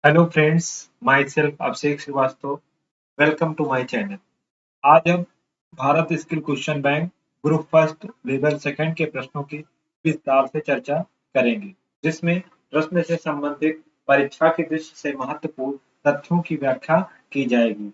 Hello friends, myself Abhishek Srivastava. Welcome to my channel. आज हम Bharat skill question bank group first level second के प्रश्नों की विस्तार से चर्चा करेंगे, जिसमें प्रश्न से संबंधित परीक्षा की दृष्टि से महत्वपूर्ण तथ्यों की व्याख्या की जाएगी।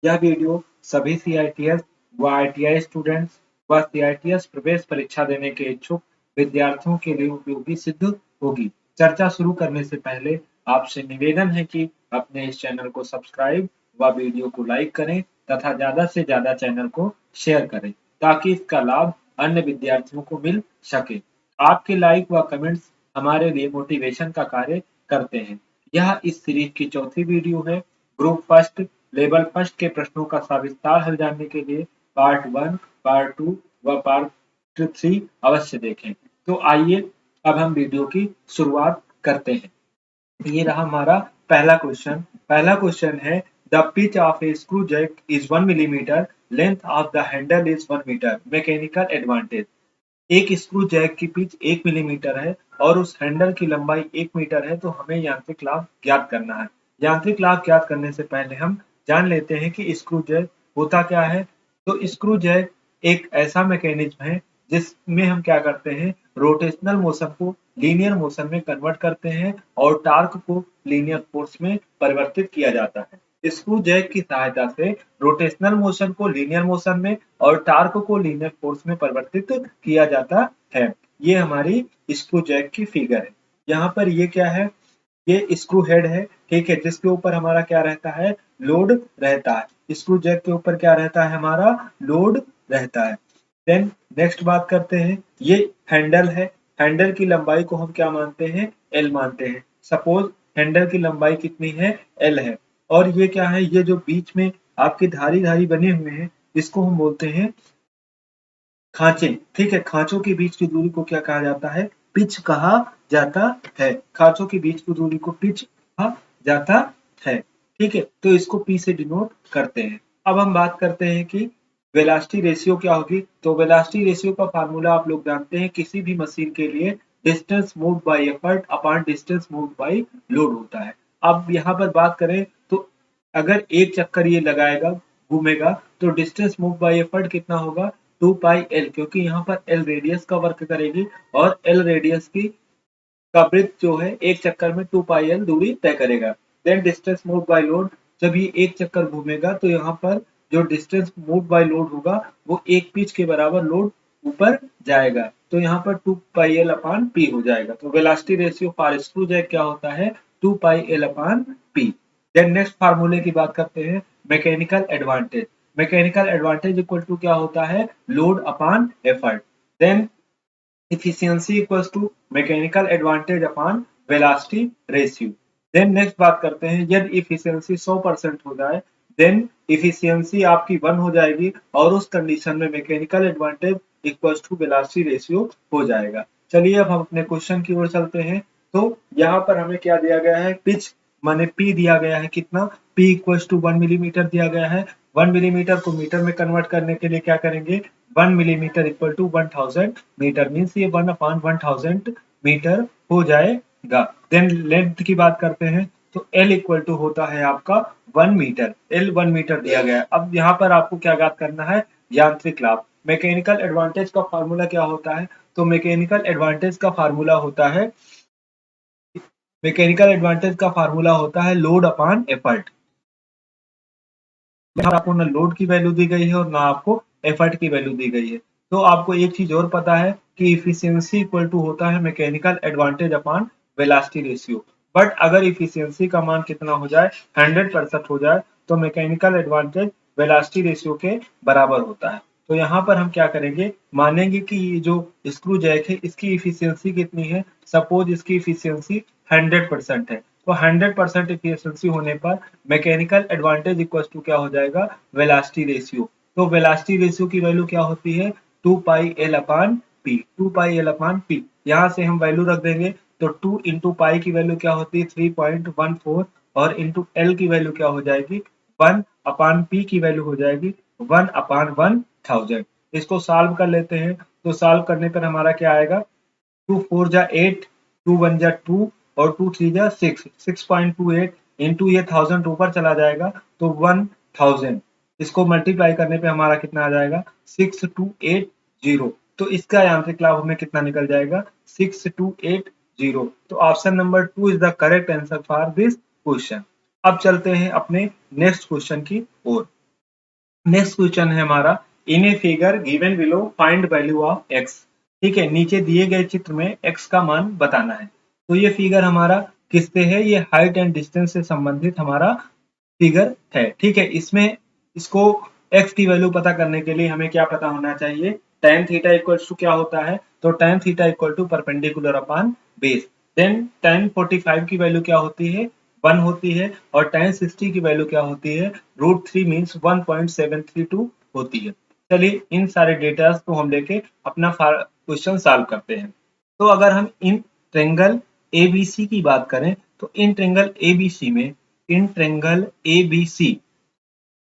यह वीडियो सभी सीआईटीएस व आईटीआई स्टूडेंट्स व सीआईटीएस प्रवेश परीक्षा देने के इच्छुक विद्यार्थियों के लिए उपयोगी सिद्ध होगी। चर्चा शुरू करने से पहले आपसे निवेदन है कि अपने इस चैनल को सब्सक्राइब व वीडियो को लाइक करें तथा ज्यादा से ज्यादा चैनल को शेयर करें ताकि इसका लाभ अन्य विद्यार्थियों को मिल सके। आपके लाइक व कमेंट्स हमारे लिए मोटिवेशन का कार्य करते हैं। यह इस सीरीज की चौथी वीडियो है। ग्रुप फर्स्ट लेवल फर्स्ट के प्रश्नों का सविस्तार हल जानने के लिए पार्ट 1, पार्ट 2 व पार्ट 3 अवश्य देखें। तो आइए अब हम वीडियो की शुरुआत करते हैं। ये रहा हमारा पहला क्वेश्चन। पहला क्वेश्चन है the pitch of a screw jack is 1 millimetre, length of the handle is 1 metre, mechanical advantage. एक स्क्रू जैक की पिच 1 मिलीमीटर है और उस हैंडल की लंबाई 1 मीटर है, तो हमें यांत्रिक लाभ ज्ञात करना है। यांत्रिक लाभ ज्ञात करने से पहले हम जान लेते हैं कि स्क्रू जैक होता क्या है। तो स्क्रू जैक एक ऐसा मैकेनिज्म है जिसमें हम क्या करते हैं, रोटेशनल मोशन को लीनियर मोशन में कन्वर्ट करते हैं और टार्क को लीनियर फोर्स में परिवर्तित किया जाता है। स्क्रू जैक की सहायता से रोटेशनल मोशन को लीनियर मोशन में और टार्क को लीनियर फोर्स में परिवर्तित किया जाता है। ये हमारी स्क्रू जैक की फिगर है। यहाँ पर ये क्या है, ये स्क्रू हेड है, ठीक है, जिसके ऊपर हमारा क्या रहता है, लोड रहता है। स्क्रू जैक के ऊपर क्या रहता है, हमारा लोड रहता है। देन नेक्स्ट बात करते हैं, ये हैंडल है। हैंडल की लंबाई को हम क्या मानते हैं, एल मानते हैं। सपोज हैंडल की लंबाई कितनी है, एल है। और ये क्या है, ये जो बीच में आपके धारी धारी बने हुए हैं, इसको हम बोलते हैं खांचे। ठीक है, खांचों के बीच की दूरी को क्या कहा जाता है, पिच कहा जाता है। खांचों के बीच की दूरी को पिच कहा जाता है। ठीक है, तो इसको पी से डिनोट करते हैं। अब हम बात करते हैं कि वेलोसिटी रेशियो क्या होगी। तो वेलोसिटी रेशियो का फार्मूला आप लोग जानते हैं, किसी भी मशीन के लिए distance moved by effort upon distance moved by load होता है। अब यहाँ पर बात करें तो अगर एक चक्कर ये लगाएगा, घूमेगा, तो डिस्टेंस मूव बाय एफर्ट कितना होगा, 2 पाई एल, क्योंकि यहाँ पर एल रेडियस का वर्क करेगी और एल रेडियस की का वृत्त जो है एक चक्कर में 2 पाई एल दूरी तय करेगा। Then distance move by load, जब ये एक चक्कर घूमेगा तो यहाँ पर जो डिस्टेंस मूव बाय लोड होगा वो एक पिच के बराबर लोड ऊपर जाएगा, तो यहाँ पर 2 पाई एल अपान पी हो जाएगा। तो velocity ratio for screw jack क्या होता है, 2 pi L upon P. Then next फार्मूले की बात करते हैं, mechanical advantage. Mechanical advantage equal to क्या होता है, load upon effort. Then efficiency equals to mechanical advantage upon velocity ratio. Then next बात करते हैं, यदि इफिशियंसी 100% हो जाए, देन इफिशियंसी आपकी 1 हो जाएगी और उस कंडीशन में mechanical advantage equals to velocity ratio हो जाएगा। चलिए अब हम अपने क्वेश्चन की ओर चलते हैं। तो यहाँ पर हमें क्या दिया गया है, पिच माने पी दिया गया है, कितना, पी इक्वल्स टू 1 मिलीमीटर दिया गया है। 1 मिलीमीटर को मीटर में कन्वर्ट करने के लिए क्या करेंगे, 1 millimetre equal to 1000 metre, means ये 1 अपॉन 1000 मीटर हो जाएगा। देन लेंथ की बात करते हैं, तो L इक्वल टू होता है आपका 1 मीटर। L 1 मीटर दिया गया है। अब यहाँ पर आपको क्या ज्ञात करना है, यांत्रिक लाभ। मैकेनिकल एडवांटेज का फार्मूला क्या होता है, तो मैकेनिकल एडवांटेज का फार्मूला होता है, मैकेनिकल एडवांटेज का फार्मूला होता है लोड अपॉन एफर्ट। यहाँ आपको ना लोड की वैल्यू दी गई है और ना आपको एफर्ट की वैल्यू दी गई है। तो आपको एक चीज और पता है कि इफिशियंसी इक्वल टू होता है mechanical advantage upon velocity ratio. But अगर इफिशियंसी का मान कितना हो जाए, 100% हो जाए, तो मैकेनिकल एडवांटेज वेलोसिटी रेशियो के बराबर होता है। तो यहाँ पर हम क्या करेंगे, मानेंगे कि ये जो स्क्रू जैक है इसकी इफिशियंसी कितनी है। सपोज इसकी इफिशियंसी 100% है, तो 100% इफिशियंसी होने पर मैकेनिकल एडवांटेज इक्वल टू क्या हो जाएगा, वेलोसिटी रेशियो। तो वेलोसिटी रेशियो की वैल्यू क्या होती है, 2 pi L upon P. 2 pi L upon P, यहाँ से हम वैल्यू रख देंगे, तो 2 इंटू पाई की वैल्यू क्या होती है, 3.14, और इंटू एल की वैल्यू क्या हो जाएगी, 1 अपान पी की वैल्यू हो जाएगी 1 अपान 1000। इसको सॉल्व कर लेते हैं, तो सॉल्व करने पर हमारा क्या आएगा, 2 4 जा 8, 2 1 जा 2 और 2 3 जा 6, 6.28 इंटू ये 1000 ऊपर चला जाएगा तो 1000, इसको मल्टीप्लाई करने पे हमारा कितना आ जाएगा 6280। तो इसका यांत्रिक लाभ हमें कितना निकल जाएगा 6280। तो option number 2 is the correct answer for this question. अब चलते हैं अपने नेक्स्ट क्वेश्चन की ओर। नेक्स्ट क्वेश्चन है हमारा, in a figure given below find value of X. ठीक है, नीचे दिए गए चित्र में एक्स का मान बताना है। तो ये फिगर हमारा किससे है, ये हाइट एंड डिस्टेंस से संबंधित हमारा फिगर है। ठीक है, इसमें इसको एक्स की वैल्यू पता करने के लिए हमें क्या पता होना चाहिए, tan थीटा इक्वल्स टू क्या होता है, तो tan theta equal to perpendicular upon base. Then tan 45 की वैल्यू क्या होती है, 1 होती है, और tan 60 की वैल्यू क्या होती है, √3 मीन्स 1.732 होती है। चलिए इन सारे डेटा को हम लेके अपना क्वेश्चन सॉल्व करते हैं। तो अगर हम इन ट्रेंगल ABC की बात करें, तो इन ट्रेंगल ABC में in triangle ABC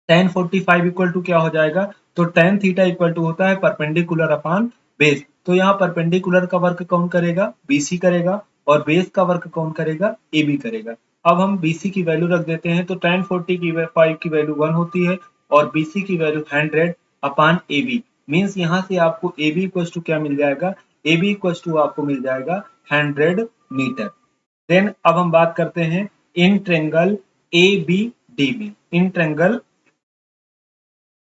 tan 45 equal to क्या हो जाएगा, तो tan थीटा इक्वल टू होता है परपेंडिकुलर अपॉन बेस। तो यहाँ परपेंडिकुलर का वर्क कौन करेगा, BC करेगा, और बेस का वर्क कौन करेगा, AB करेगा। अब हम BC की वैल्यू रख देते हैं, तो tan 45 की वैल्यू 1 होती है और BC की वैल्यू 100 अपॉन AB। मीन्स यहाँ से आपको AB इक्वल टू क्या मिल जाएगा, AB इक्वल टू आपको मिल जाएगा 100 मीटर। देन अब हम बात करते हैं इन ट्रेंगल ABD में। इन ट्रेंगल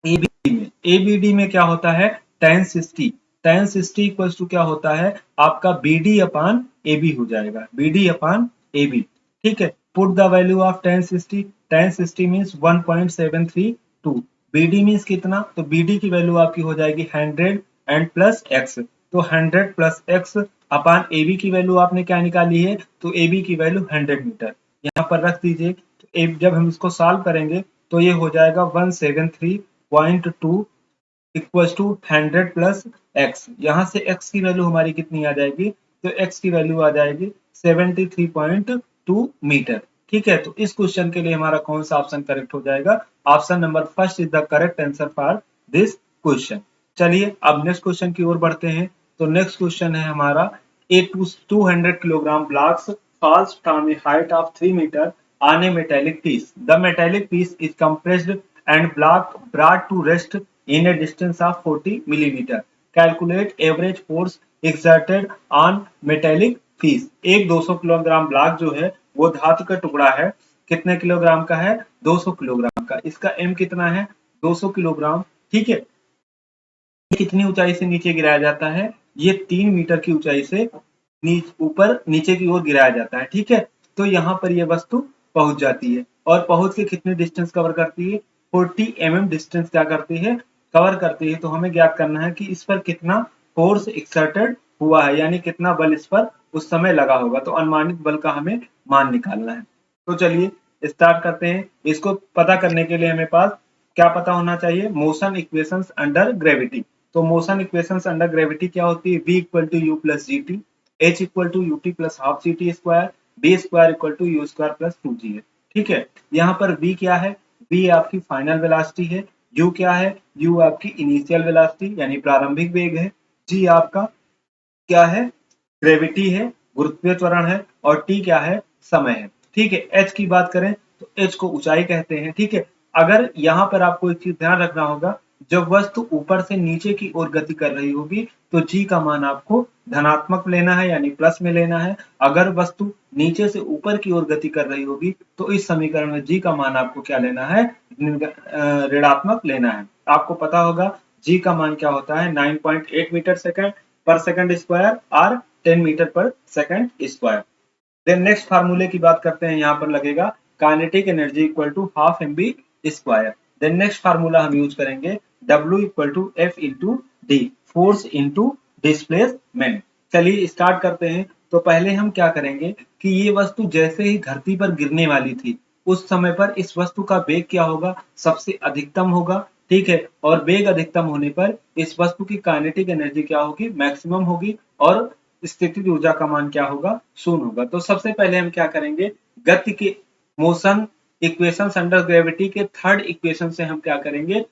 ABD में क्या होता है, tan 60। tan 60 इक्वल्स टू क्या होता है, आपका BD अपॉन AB हो जाएगा, BD अपॉन AB। ठीक है, put the value of tan 60 means 1.732। BD means कितना, तो BD की वैल्यू आपकी हो जाएगी 100 एंड प्लस x। तो 100 प्लस x अपॉन AB की वैल्यू आपने क्या निकाली है, तो AB की वैल्यू 100 मीटर यहाँ पर रख दीजिए। तो जब हम इसको सॉल्व करेंगे तो ये हो जाएगा 173.2 इक्वल्स टू 100 प्लस x। यहाँ से x की वैल्यू हमारी कितनी आ जाएगी, तो x की वैल्यू आ जाएगी 73.2 मीटर। ठीक है, तो इस क्वेश्चन के लिए हमारा कौन सा ऑप्शन करेक्ट हो जाएगा, option number first is the correct answer for this question. चलिए अब नेक्स्ट क्वेश्चन की ओर बढ़ते हैं। तो नेक्स्ट क्वेश्चन है हमारा, ए 200 kilogram blocks falls from a height of 3 meter on a metallic piece. The metallic piece is compressed and brought to rest in a distance of 40 millimeter. Calculate average force exerted on metallic piece. एक 200 kilogram block जो है वो धातु का टुकड़ा है, कितने kilogram का है, 200 किलोग्राम का। इसका m कितना है, 200 किलोग्राम। ठीक है, कितनी ऊंचाई से नीचे गिराया जाता है, ये 3 मीटर की ऊंचाई से ऊपर नीचे की ओर गिराया जाता है। ठीक है, तो यहाँ पर यह वस्तु पहुंच जाती है और पहुंच के कितने डिस्टेंस कवर करती है, 40 mm डिस्टेंस क्या करती है, कवर करती है। तो हमें ज्ञात करना है कि इस पर कितना फोर्स एक्सर्टेड हुआ है, यानी कितना बल इस पर उस समय लगा होगा। तो अनुमानित बल का हमें मान निकालना है। तो चलिए स्टार्ट करते हैं। इसको पता करने के लिए हमें पास क्या पता होना चाहिए, मोशन इक्वेशंस अंडर ग्रेविटी। तो मोशन इक्वेशंस अंडर ग्रेविटी क्या होती है, v equal to u plus g t, h equal to u t plus half g t square, b square equal to u square plus 2g है। ठीक है, यहाँ पर v क्या है, v आपकी फाइनल वेलोसिटी है, u क्या है, u आपकी इनिशियल वेलोसिटी यानी प्रारंभिक वेग है, g आपका क्या है, ग्रेविटी है, गुरुत्वीय त्वरण है, और t क्या है, समय है। ठीक है, h की बात करें तो h को ऊंचाई कहते हैं। ठीक है, अगर यहाँ पर आपको एक चीज ध्यान रखना होगा, जब वस्तु ऊपर से नीचे की ओर गति कर रही होगी तो g का मान आपको धनात्मक लेना है यानी प्लस में लेना है। अगर वस्तु नीचे से ऊपर की ओर गति कर रही होगी तो इस समीकरण में g का मान आपको क्या लेना है, ऋणात्मक लेना है। आपको पता होगा g का मान क्या होता है, 9.8 मीटर सेकंड पर सेकंड स्क्वायर और 10 मीटर पर सेकंड स्क्वायर। देन नेक्स्ट फार्मूले की बात करते हैं, यहाँ पर लगेगा kinetic energy equal to half mv square. Then next formula हम यूज करेंगे W equal to f into d, force into displacement. चलिए स्टार्ट करते हैं। तो पहले हम क्या करेंगे कि ये वस्तु जैसे ही धरती पर गिरने वाली थी उस समय पर इस वस्तु का वेग क्या होगा, सबसे अधिकतम होगा। ठीक है, और वेग अधिकतम होने पर इस वस्तु की काइनेटिक एनर्जी क्या होगी, मैक्सिमम होगी, और स्थितिज ऊर्जा का मान क्या होगा, शून्य होगा। तो सबसे पहले हम क्या करेंगे, गति के मोशन इक्वेशन अंडर ग्रेविटी के थर्ड इक्वेशन से हम क्या करेंगे,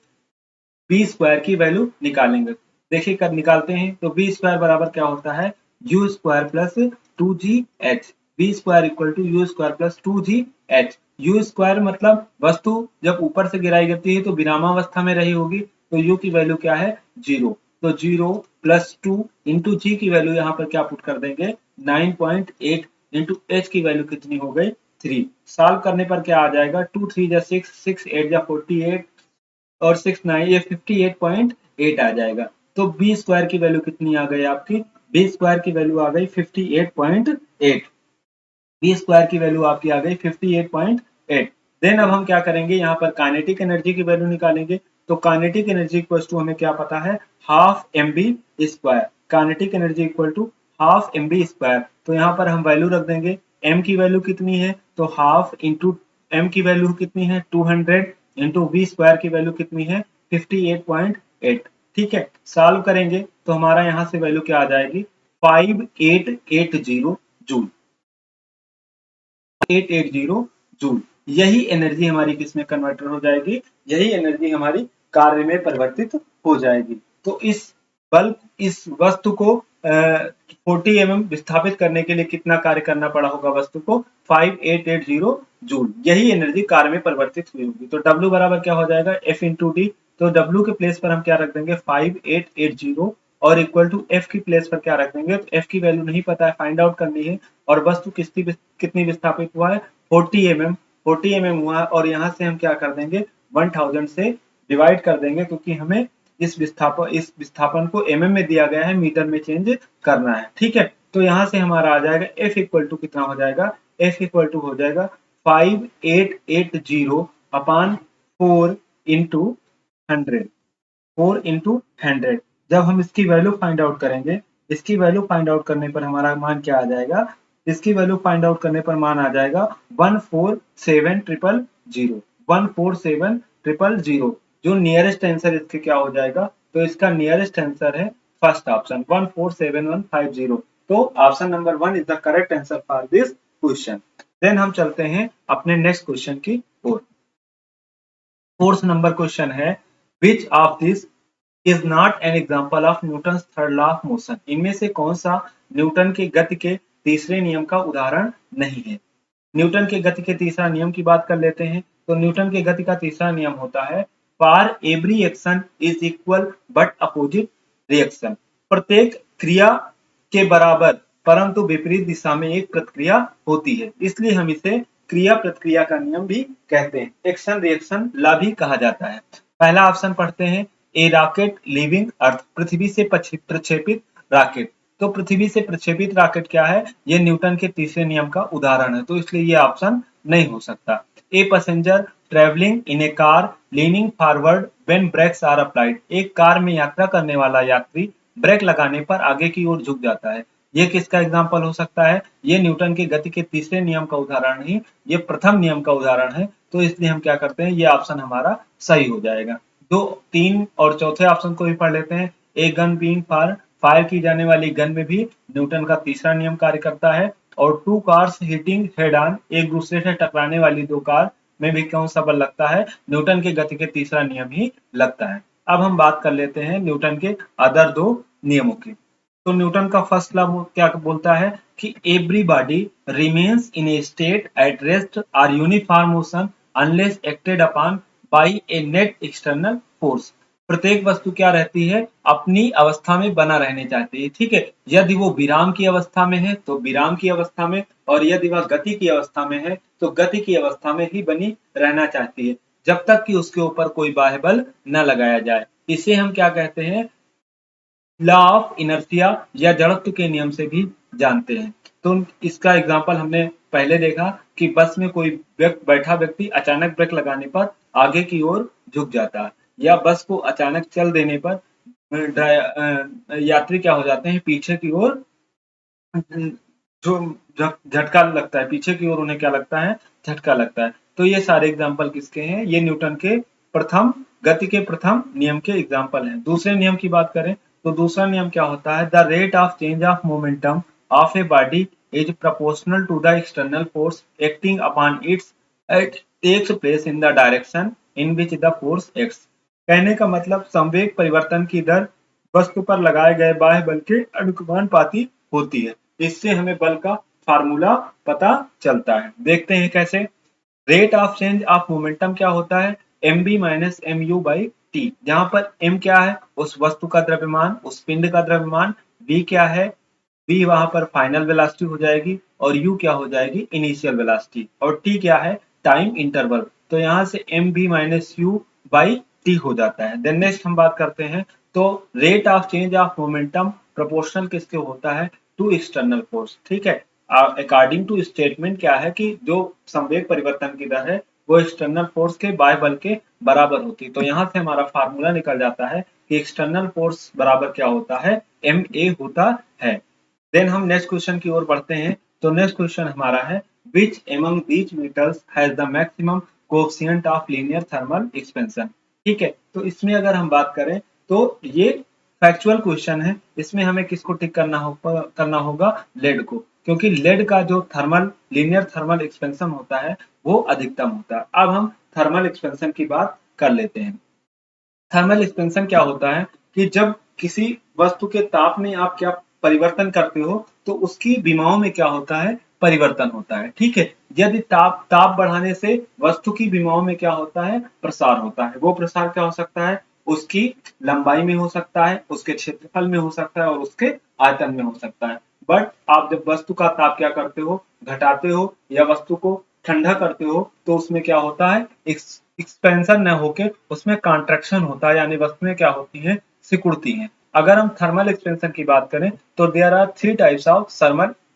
बी स्क्वायर की वैल्यू निकालेंगे। देखिए कब निकालते हैं, तो बी स्क्वायर बराबर क्या होता है, u square plus 2gh। v square equal to u square plus 2gh। U square मतलब वस्तु जब ऊपर से गिराई जाती है तो विरामावस्था में रही होगी, तो u की वैल्यू क्या है 0, तो 0 प्लस 2 इंटू जी की वैल्यू यहाँ पर क्या पुट कर देंगे 9.8 इंटू एच की वैल्यू कितनी हो गई 3। सॉल्व करने पर क्या आ जाएगा 2 3 जा 6, 6 8 जा 48 और 6 9 ये 58.8 आ जाएगा। तो बी स्क्वायर की वैल्यू कितनी आ गई आपकी, बी स्क्वायर की वैल्यू आ गई 58.8। बी स्क्वायर की वैल्यू आपकी आ गई 58.8। देन अब हम क्या करेंगे, यहाँ पर काइनेटिक एनर्जी की वैल्यू निकालेंगे। तो काइनेटिक एनर्जी इक्वल टू हमें क्या पता है half m b square. Kinetic energy equal to half m b square. तो यहाँ पर हम वैल्यू रख देंगे, एम की वैल्यू कितनी है तो हाफ इंटू एम की वैल्यू कितनी है 200 इंटू वी स्क्वायर की वैल्यू कितनी है 58.8। ठीक है, सॉल्व करेंगे तो हमारा यहाँ से वैल्यू क्या आ जाएगी 5880 जूल। 880 जूल। यही एनर्जी हमारी किसमें कन्वर्टर हो जाएगी, यही एनर्जी हमारी कार्य में परिवर्तित हो जाएगी। तो इस वस्तु को 40 mm विस्थापित करने के लिए कितना कार्य करना पड़ा होगा वस्तु को 5880 जूल। यही एनर्जी कार्य में परिवर्तित हुई होगी। तो W बराबर क्या हो जाएगा F इंटू डी। तो W के प्लेस पर हम क्या रख देंगे 5880 और इक्वल टू F की प्लेस पर क्या रख देंगे, तो F की वैल्यू नहीं पता है, फाइंड आउट करनी है। और वस्तु कितनी विस्थापित हुआ है 40 mm, 40 mm हुआ है। और यहाँ से हम क्या कर देंगे 1000 से डिवाइड कर देंगे, क्योंकि हमें इस विस्थापन को mm में दिया गया है, मीटर में चेंज करना है। ठीक है, तो यहाँ से हमारा आ जाएगा F इक्वल टू कितना हो जाएगा, F इक्वल टू हो जाएगा 5880 अपान 4 इंटू 100, 4 इंटू 100। जब हम इसकी वैल्यू फाइंड आउट करेंगे, इसकी वैल्यू फाइंड आउट करने पर हमारा मान क्या आ जाएगा, इसकी वैल्यू फाइंड आउट करने पर मान आ जाएगा 147000, 147000। जो नियरेस्ट आंसर इसके क्या हो जाएगा, तो इसका नियरेस्ट आंसर है फर्स्ट ऑप्शन 147150। तो option number 1 is the correct answer for this question. Then हम चलते हैं अपने नेक्स्ट क्वेश्चन की ओर। फोर्थ नंबर क्वेश्चन है which of this is not an example of Newton third law of motion. इनमें से कौन सा न्यूटन के गति के तीसरे नियम का उदाहरण नहीं है। न्यूटन के गति के तीसरा नियम की बात कर लेते हैं। तो न्यूटन के गति का तीसरा नियम होता है for every action is equal but opposite reaction. प्रत्येक क्रिया के बराबर परंतु विपरीत दिशा में एक प्रतिक्रिया होती है, इसलिए हम इसे क्रिया प्रतिक्रिया का नियम भी कहते हैं, एक्शन रिएक्शन लॉ भी कहा जाता है। पहला ऑप्शन पढ़ते हैं, ए रॉकेट लिविंग अर्थ, पृथ्वी से प्रक्षेपित रॉकेट। तो पृथ्वी से प्रक्षेपित रॉकेट क्या है, ये न्यूटन के तीसरे नियम का उदाहरण है, तो इसलिए ये ऑप्शन नहीं हो सकता। A passenger travelling in a car leaning forward when brakes are applied, एक कार में यात्रा करने वाला यात्री ब्रेक लगाने पर आगे की ओर झुक जाता है। ये किसका एग्जाम्पल हो सकता है, ये न्यूटन के गति के तीसरे नियम का उदाहरण नहीं, ये प्रथम नियम का उदाहरण है। तो इसलिए हम क्या करते हैं, ये ऑप्शन हमारा सही हो जाएगा। 2 3 और चौथे ऑप्शन को भी पढ़ लेते हैं। ए गन बीइंग फायर की जाने वाली गन में भी न्यूटन का तीसरा नियम कार्य करता है। और 2 कार्स हिटिंग हेड ऑन, एक दूसरे से टकराने वाली 2 कार में भी कौन सा बल लगता है, न्यूटन के गति के तीसरा नियम ही लगता है। अब हम बात कर लेते हैं न्यूटन के अदर 2 नियमों की। तो न्यूटन का फर्स्ट लॉ क्या बोलता है कि everybody remains in a state at rest और uniform motion unless acted upon by a net external force. प्रत्येक वस्तु क्या रहती है, अपनी अवस्था में बना रहने चाहती है। ठीक है, यदि वो विराम की अवस्था में है तो विराम की अवस्था में, और यदि वह गति की अवस्था में है तो गति की अवस्था में ही बनी रहना चाहती है, जब तक कि उसके ऊपर कोई बाह्य बल न लगाया जाए। इसे हम क्या कहते हैं, लॉ ऑफ इनर्शिया या जड़त्व के नियम से भी जानते हैं। तो इसका एग्जांपल हमने पहले देखा कि बस में कोई बैठा व्यक्ति अचानक ब्रेक लगाने पर आगे की ओर झुक जाता है, या बस को अचानक चल देने पर यात्री क्या हो जाते हैं, पीछे की ओर जो झटका लगता है, पीछे की ओर उन्हें क्या लगता है, झटका लगता है। तो ये सारे एग्जाम्पल किसके हैं, ये न्यूटन के गति के प्रथम नियम के एग्जाम्पल हैं। दूसरे नियम की बात करें तो दूसरा नियम क्या होता है, the rate of change of momentum of a body is proportional to the external force acting upon its takes place in the direction in which the force acts. कहने का मतलब संवेग परिवर्तन की दर वस्तु पर लगाए गए बाह्य बल के अनुपाती होती है। इससे हमें बल का फार्मूला पता चलता है। देखते हैं कैसे। Rate of change of momentum क्या होता है, mb minus mu by T, जहां पर m क्या है उस वस्तु का द्रव्यमान, उस पिंड का द्रव्यमान, v क्या है, v वहां पर फाइनल वेलोसिटी हो जाएगी और u क्या हो जाएगी इनिशियल वेलोसिटी, और t क्या है टाइम इंटरवल। तो यहाँ से mb minus u by T हो जाता है। देन नेक्स्ट हम बात करते हैं, तो rate of change of momentum proportional किसके होता है, टू एक्सटर्नल फोर्स। ठीक है, अकॉर्डिंग टू स्टेटमेंट क्या है कि जो संवेग परिवर्तन की दर है वो एक्सटर्नल फोर्स के बाय बल के बराबर होती है। तो यहाँ से हमारा फार्मूला निकल जाता है कि एक्सटर्नल फोर्स बराबर क्या होता है, ma होता है। देन हम नेक्स्ट क्वेश्चन की ओर बढ़ते हैं। तो नेक्स्ट क्वेश्चन हमारा है, which among these metals has the maximum coefficient of linear thermal expansion। ठीक है, तो इसमें अगर हम बात करें तो ये फैक्चुअल क्वेश्चन है, इसमें हमें किसको टिक करना होगा लेड को, क्योंकि लेड का जो थर्मल लीनियर थर्मल एक्सपेंशन होता है वो अधिकतम होता है। अब हम थर्मल एक्सपेंशन की बात कर लेते हैं। थर्मल एक्सपेंशन क्या होता है कि जब किसी वस्तु के ताप में आप क्या परिवर्तन करते हो तो उसकी विमाओं में क्या होता है, परिवर्तन होता है। ठीक है, यदि ताप बढ़ाने से वस्तु की विमाओं में क्या होता है, प्रसार होता है। वो प्रसार क्या हो सकता है, उसकी लंबाई में हो सकता है, उसके क्षेत्रफल में हो सकता है और उसके आयतन में हो सकता है। बट आप जब वस्तु का ताप क्या करते हो, घटाते हो या वस्तु को ठंडा करते हो तो उसमें क्या होता है, एक्सपेंशन न होके उसमें कॉन्ट्रैक्शन होता है, यानी वस्तुएं क्या होती हैं, सिकुड़ती हैं। अगर हम थर्मल एक्सपेंशन की बात करें तो there are three types of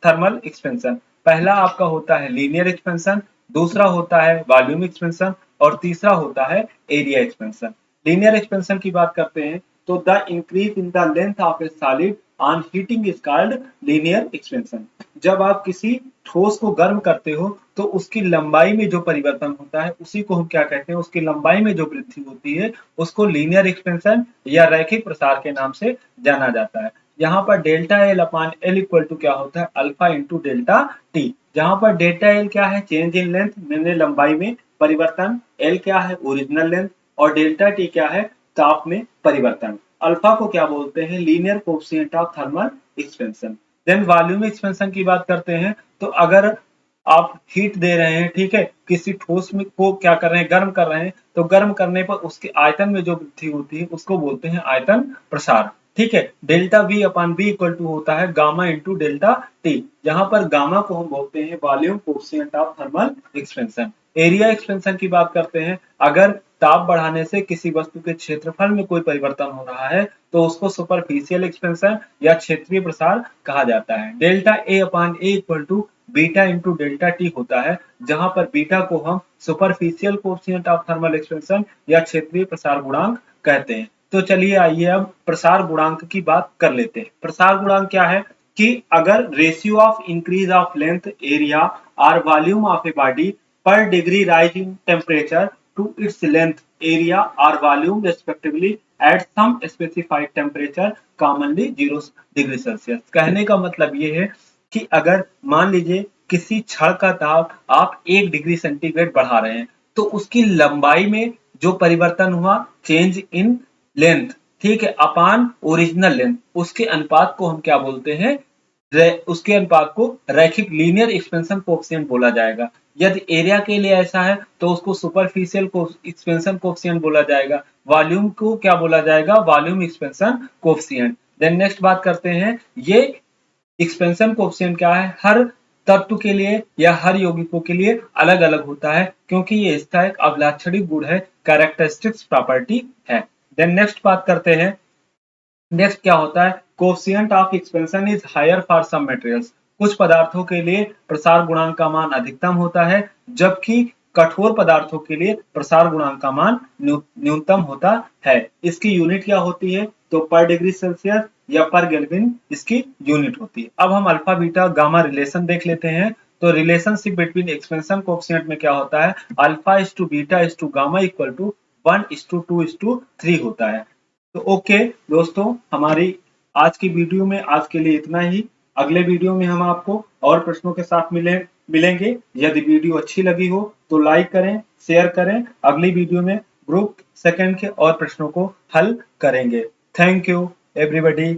thermal expansion. पहला आपका होता है लीनियर एक्सपेंशन, दूसरा होता है वॉल्यूम एक्सपेंशन और तीसरा होता है एरिया एक्सपेंशन। लीनियर एक्सपेंशन की बात करते हैं तो the increase in the length of A solid on heating is called linear expansion. जब आप किसी ठोस को गर्म करते हो तो उसकी लंबाई में जो परिवर्तन होता है उसी को हम क्या कहते हैं, उसकी लंबाई में जो वृद्धि होती है उसको लीनियर एक्सपेंशन या रैखिक प्रसार के नाम से जाना जाता है। यहाँ पर delta L upon L equal to क्या होता है, अल्फा इंटू डेल्टा टी, जहाँ पर डेल्टा एल क्या है, चेंज इन लेंथ मैंने लंबाई में परिवर्तन, एल क्या है ओरिजिनल लेंथ और डेल्टा टी क्या है ताप में परिवर्तन। अल्फा को क्या बोलते हैं, linear coefficient of thermal expansion. Then volume expansion की बात करते हैं तो अगर आप हीट दे रहे हैं, ठीक है, किसी ठोस में को क्या कर रहे हैं, गर्म कर रहे हैं, तो गर्म करने पर उसके आयतन में जो वृद्धि होती है उसको बोलते हैं आयतन प्रसार। ठीक है, delta v upon b equal to होता है गामा इंटू डेल्टा टी, जहां पर गामा को हम बोलते हैं volume coefficient of thermal expansion. Area expansion की बात करते हैं, अगर ताप बढ़ाने से किसी वस्तु के क्षेत्रफल में कोई परिवर्तन हो रहा है तो उसको सुपरफिशियल एक्सपेंशन या क्षेत्रीय प्रसार कहा जाता है। Delta a upon a equal to beta into delta t होता है, जहां पर बीटा को हम superficial coefficient of thermal expansion या क्षेत्रीय प्रसार गुणांक कहते हैं। तो चलिए आइए अब प्रसार गुणांक की बात कर लेते हैं। प्रसार गुणांक क्या है कि अगर ratio of increase of length area और volume of a body per degree rise in temperature to its length, area or volume respectively at some specified temperature commonly 0 degree Celsius. कहने का मतलब ये है कि अगर मान लीजिए किसी छड़ का ताप आप 1 डिग्री सेंटीग्रेड बढ़ा रहे हैं तो उसकी लंबाई में जो परिवर्तन हुआ, चेंज इन लेंथ, ठीक है, अपान ओरिजिनल लेंथ, उसके अनुपात को हम क्या बोलते हैं, उसके अनुपात को रैखिक लीनियर एक्सपेंशन कोएफिशिएंट बोला जाएगा। यदि एरिया के लिए ऐसा है तो उसको सुपरफिशियल एक्सपेंशन कोएफिशिएंट बोला जाएगा। वॉल्यूम को क्या बोला जाएगा, volume expansion coefficient. Then next बात करते हैं, ये एक्सपेंशन कोएफिशिएंट क्या है, हर तत्व के लिए या हर यौगिकों के लिए अलग अलग होता है, क्योंकि ये इसका एक अभिलाक्षणिक गुण है, कैरेक्टरिस्टिक्स प्रॉपर्टी है। देन नेक्स्ट बात करते हैं, नेक्स्ट क्या होता है, coefficient of expansion is higher for some materials. कुछ पदार्थों के लिए प्रसार गुणांक का मान अधिकतम होता है, जबकि कठोर पदार्थों के लिए प्रसार गुणांक का मान न्यूनतम होता है। इसकी यूनिट क्या होती है, तो पर डिग्री सेल्सियस या पर केल्विन इसकी यूनिट होती है। अब हम अल्फा बीटा गामा रिलेशन देख लेते हैं। तो रिलेशनशिप बिटवीन एक्सपेंशन कोएफिशिएंट में क्या होता है, alpha is to beta is to gamma equal to 1:2:3 होता है। तो ओके दोस्तों, हमारी आज की वीडियो में आज के लिए इतना ही। अगले वीडियो में हम आपको और प्रश्नों के साथ मिलेंगे। यदि वीडियो अच्छी लगी हो तो लाइक करें, शेयर करें। अगली वीडियो में ग्रुप सेकंड के और प्रश्नों को हल करेंगे। Thank you everybody.